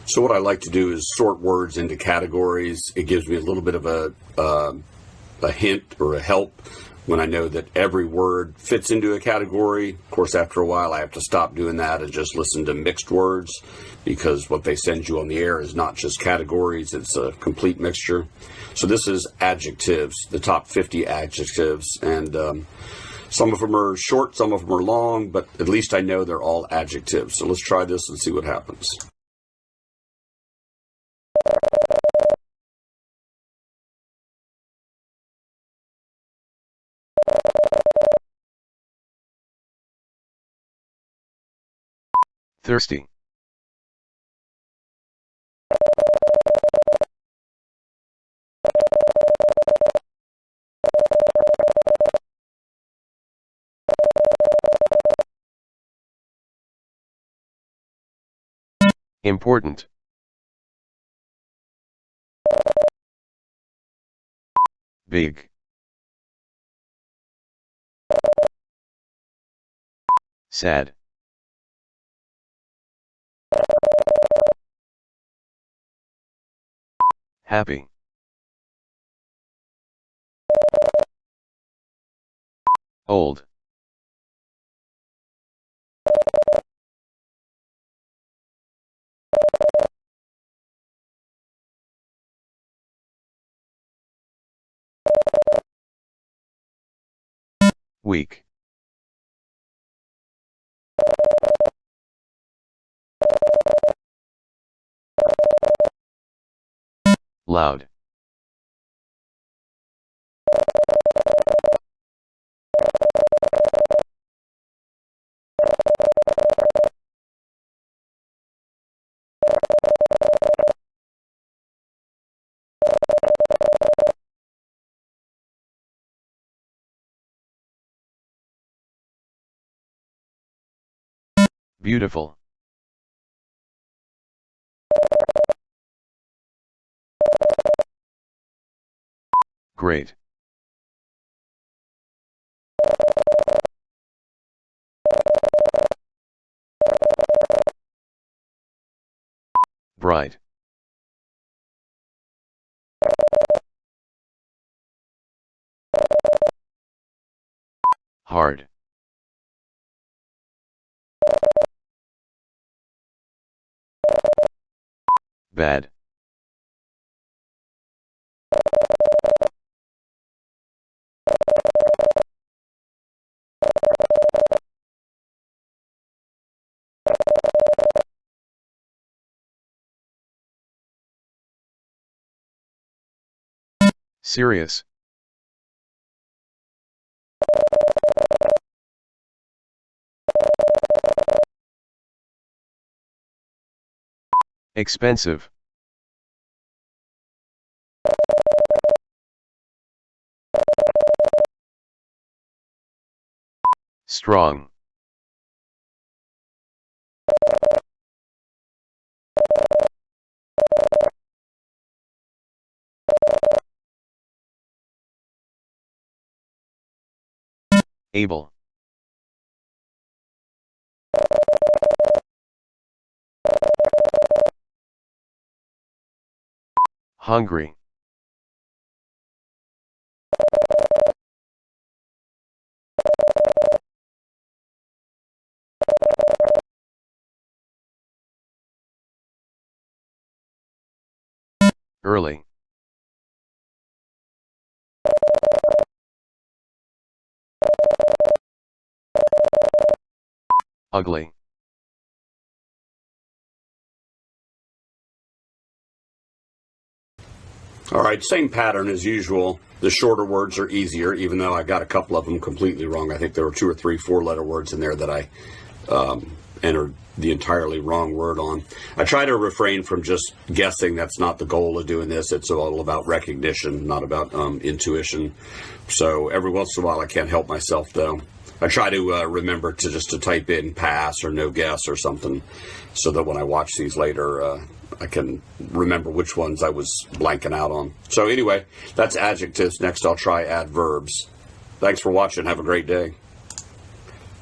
So what I like to do is sort words into categories. It gives me a little bit of a hint or a help when I know that every word fits into a category. Of course, after a while, I have to stop doing that and just listen to mixed words, because what they send you on the air is not just categories, it's a complete mixture. So this is adjectives, the top 50 adjectives, and some of them are short, some of them are long, but at least I know they're all adjectives. So let's try this and see what happens. Thirsty. Important. Big. Sad. Happy. Old. Weak. Loud. Beautiful. Great. Bright. Hard. Bad. Serious. Expensive. Strong. Able. Hungry. Early. Ugly. All right, same pattern as usual. The shorter words are easier, even though I got a couple of them completely wrong. I think there were 2 or 3 4-letter words in there that I entered the entirely wrong word on. I try to refrain from just guessing. That's not the goal of doing this. It's all about recognition, not about intuition. So every once in a while I can't help myself, though. I try to remember to just to type in pass or no guess or something, so that when I watch these later, I can remember which ones I was blanking out on. So anyway, that's adjectives. Next I'll try adverbs. Thanks for watching. Have a great day.